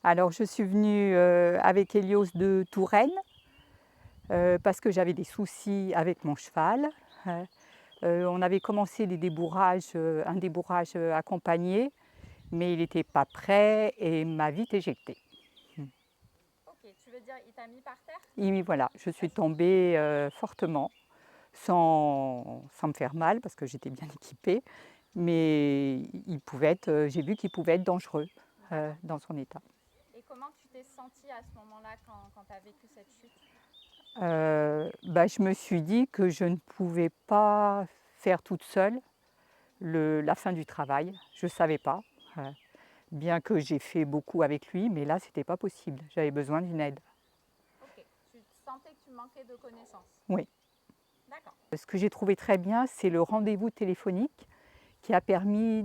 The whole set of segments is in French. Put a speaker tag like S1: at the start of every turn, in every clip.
S1: Alors je suis venue avec Hélios de Touraine parce que j'avais des soucis avec mon cheval. On avait commencé des débourrages, un débourrage accompagné, mais il n'était pas prêt et m'a vite éjectée.
S2: Ok, tu veux dire il t'a mis par terre?
S1: Et voilà, je suis tombée fortement, sans me faire mal parce que j'étais bien équipée, mais j'ai vu qu'il pouvait être dangereux
S2: D'accord.
S1: dans son état.
S2: Et comment tu t'es sentie à ce moment-là quand tu as vécu cette chute?
S1: Je me suis dit que je ne pouvais pas faire toute seule la fin du travail. Je ne savais pas, euh, bien que j'ai fait beaucoup avec lui, mais là, ce n'était pas possible. J'avais besoin d'une aide.
S2: Ok, tu sentais que tu manquais de connaissances.
S1: Oui.
S2: D'accord.
S1: Ce que j'ai trouvé très bien, c'est le rendez-vous téléphonique qui a permis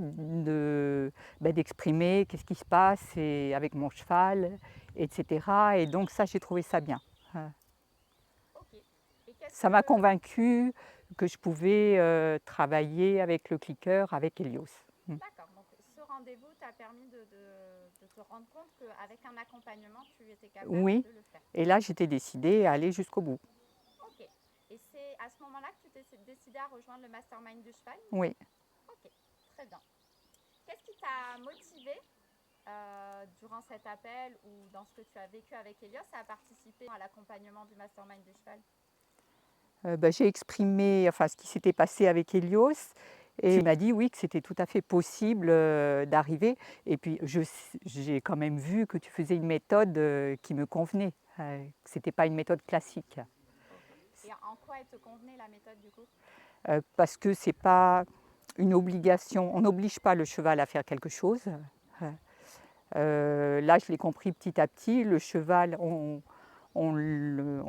S1: d'exprimer qu'est-ce qui se passe avec mon cheval, etc. Et donc ça, j'ai trouvé ça bien.
S2: Ok. Et qu'est-ce
S1: Ça m'a
S2: que...
S1: convaincue que je pouvais travailler avec le clicker, avec Helios.
S2: D'accord, donc ce rendez-vous t'a permis de te rendre compte qu'avec un accompagnement, tu étais capable
S1: Oui,
S2: de le faire.
S1: et là j'étais décidée à aller jusqu'au bout.
S2: Ok. Et c'est à ce moment-là que tu t'es décidé à rejoindre le mastermind du cheval?
S1: Oui.
S2: Ok, très bien. Qu'est-ce qui t'a motivé durant cet appel ou dans ce que tu as vécu avec Elios à participer à l'accompagnement du mastermind du cheval?
S1: J'ai exprimé enfin, ce qui s'était passé avec Helios et il m'a dit oui que c'était tout à fait possible d'arriver. Et puis j'ai quand même vu que tu faisais une méthode qui me convenait, que ce n'était pas une méthode classique.
S2: Ok. Et en quoi elle te convenait la méthode du coup?
S1: Parce que ce n'est pas une obligation, on n'oblige pas le cheval à faire quelque chose. Là, je l'ai compris petit à petit, le cheval, on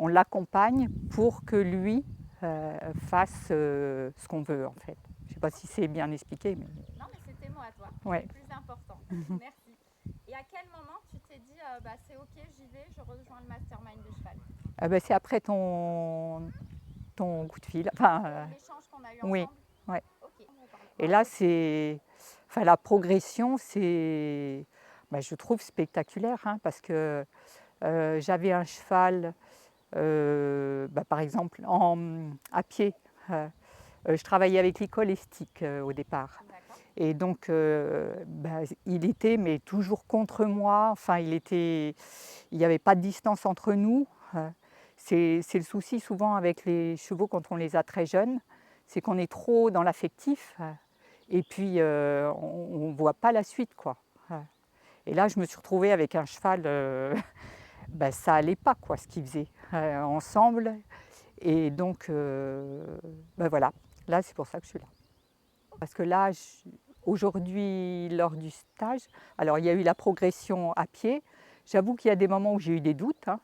S1: l'accompagne pour que lui fasse ce qu'on veut en fait. Je ne sais pas si
S2: Ok.
S1: c'est bien expliqué, mais
S2: Non, mais c'était mot à toi. C'est
S1: ouais.
S2: le plus important. Merci. Et à quel moment tu t'es dit bah, c'est ok, j'y vais, je rejoins le mastermind du cheval?
S1: C'est après ton coup de fil. Enfin,
S2: L'échange qu'on a eu
S1: oui,
S2: ensemble?
S1: ouais.
S2: Ok.
S1: Et là, enfin, la progression, je trouve spectaculaire hein, parce que j'avais un cheval, par exemple, à pied. Je travaillais avec l'école estique au départ.
S2: D'accord.
S1: Et donc, il était mais toujours contre moi. Enfin, il n'y avait pas de distance entre nous. C'est le souci souvent avec les chevaux quand on les a très jeunes, c'est qu'on est trop dans l'affectif et puis on ne voit pas la suite, quoi. Et là, je me suis retrouvée avec un cheval, ça allait pas, quoi, ce qu'il faisait ensemble. Et donc, voilà, là, c'est pour ça que je suis là. Parce que là, aujourd'hui, lors du stage, alors il y a eu la progression à pied. J'avoue qu'il y a des moments où j'ai eu des doutes, hein.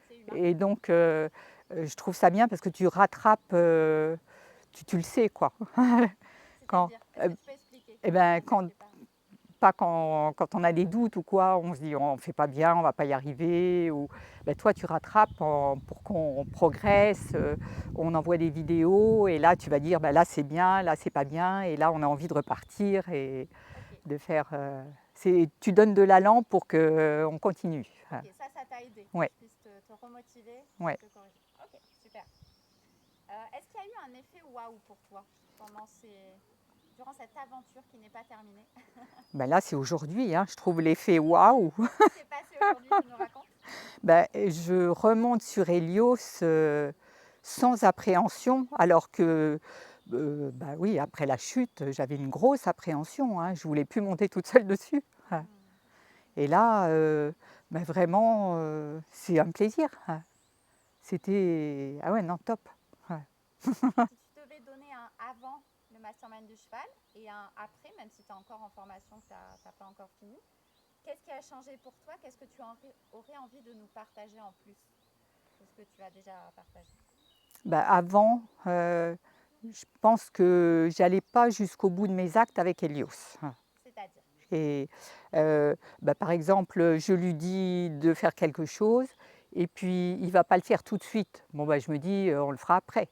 S2: C'est humain.
S1: Et donc, je trouve ça bien parce que tu rattrapes, tu le sais, quoi. Quand,
S2: C'est-à-dire, est-ce que tu peux expliquer?
S1: eh ben,
S2: Moi je
S1: quand,
S2: t'ai pas.
S1: pas quand on a des doutes ou quoi, on se dit on ne fait pas bien, on ne va pas y arriver. Ou, toi, tu rattrapes pour qu'on progresse. On envoie des vidéos et là, tu vas dire là, c'est bien, là, c'est pas bien. Et là, on a envie de repartir et
S2: Ok.
S1: de faire. Tu donnes de l'allant pour qu'on continue.
S2: Ok, ça t'a aidé, que
S1: Ouais,
S2: je puisse te remotiver et
S1: ouais.
S2: te corriger. Ok, super. Est-ce qu'il y a eu un effet waouh pour toi durant cette aventure qui n'est pas terminée?
S1: Là, c'est aujourd'hui, hein, je trouve l'effet waouh.
S2: Qu'est-ce qui s'est passé aujourd'hui? Tu nous racontes?
S1: Je remonte sur Hélios sans appréhension, alors que, oui, après la chute, j'avais une grosse appréhension, hein, je ne voulais plus monter toute seule dessus. Ouais.
S2: Hmm.
S1: Et là, vraiment, c'est un plaisir. Ouais. C'était, ah ouais, non, top. Ouais.
S2: Si tu devais donner un avant le mastermind du cheval et un après, même si tu es encore en formation, que tu n'as pas encore fini, qu'est-ce qui a changé pour toi? Qu'est-ce que tu aurais envie de nous partager en plus de ce que tu as déjà partagé?
S1: Avant, je pense que j'allais pas jusqu'au bout de mes actes avec Hélios.
S2: C'est-à-dire?
S1: Et par exemple, je lui dis de faire quelque chose et puis il ne va pas le faire tout de suite. Bon, je me dis, on le fera après.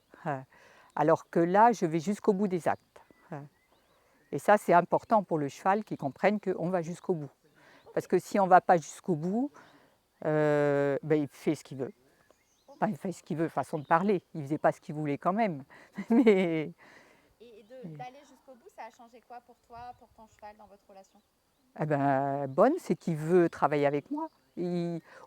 S1: Alors que là, je vais jusqu'au bout des actes. Et ça, c'est important pour le cheval qu'il comprenne qu'on va jusqu'au bout. Parce que si on ne va pas jusqu'au bout, ben, il fait ce qu'il veut.
S2: Ok.
S1: Enfin, il fait ce qu'il veut, façon de parler. Il ne faisait pas ce qu'il voulait quand même. Mais
S2: Et d'aller jusqu'au bout, ça a changé quoi pour toi, pour ton cheval dans votre relation?
S1: eh ben, bonne, c'est qu'il veut travailler avec moi.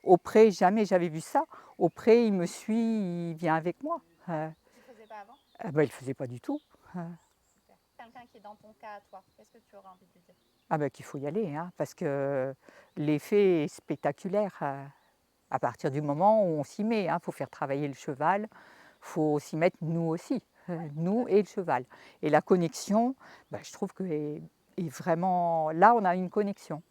S1: Au pré, jamais j'avais vu ça. Au pré, il me suit, il vient avec moi.
S2: Tu le faisais pas avant?
S1: Ben, il ne le faisait pas du tout.
S2: Super. Quelqu'un qui est dans ton cas à toi, qu'est-ce que tu aurais envie de lui dire?
S1: Ah ben, qu'il faut y aller, hein, parce que l'effet est spectaculaire à partir du moment où on s'y met. Il faut faire travailler le cheval, il faut s'y mettre nous aussi,
S2: Ouais, tout
S1: nous
S2: à
S1: et
S2: fait.
S1: le cheval. Et la connexion, ben, je trouve que est vraiment... Là, on a une connexion.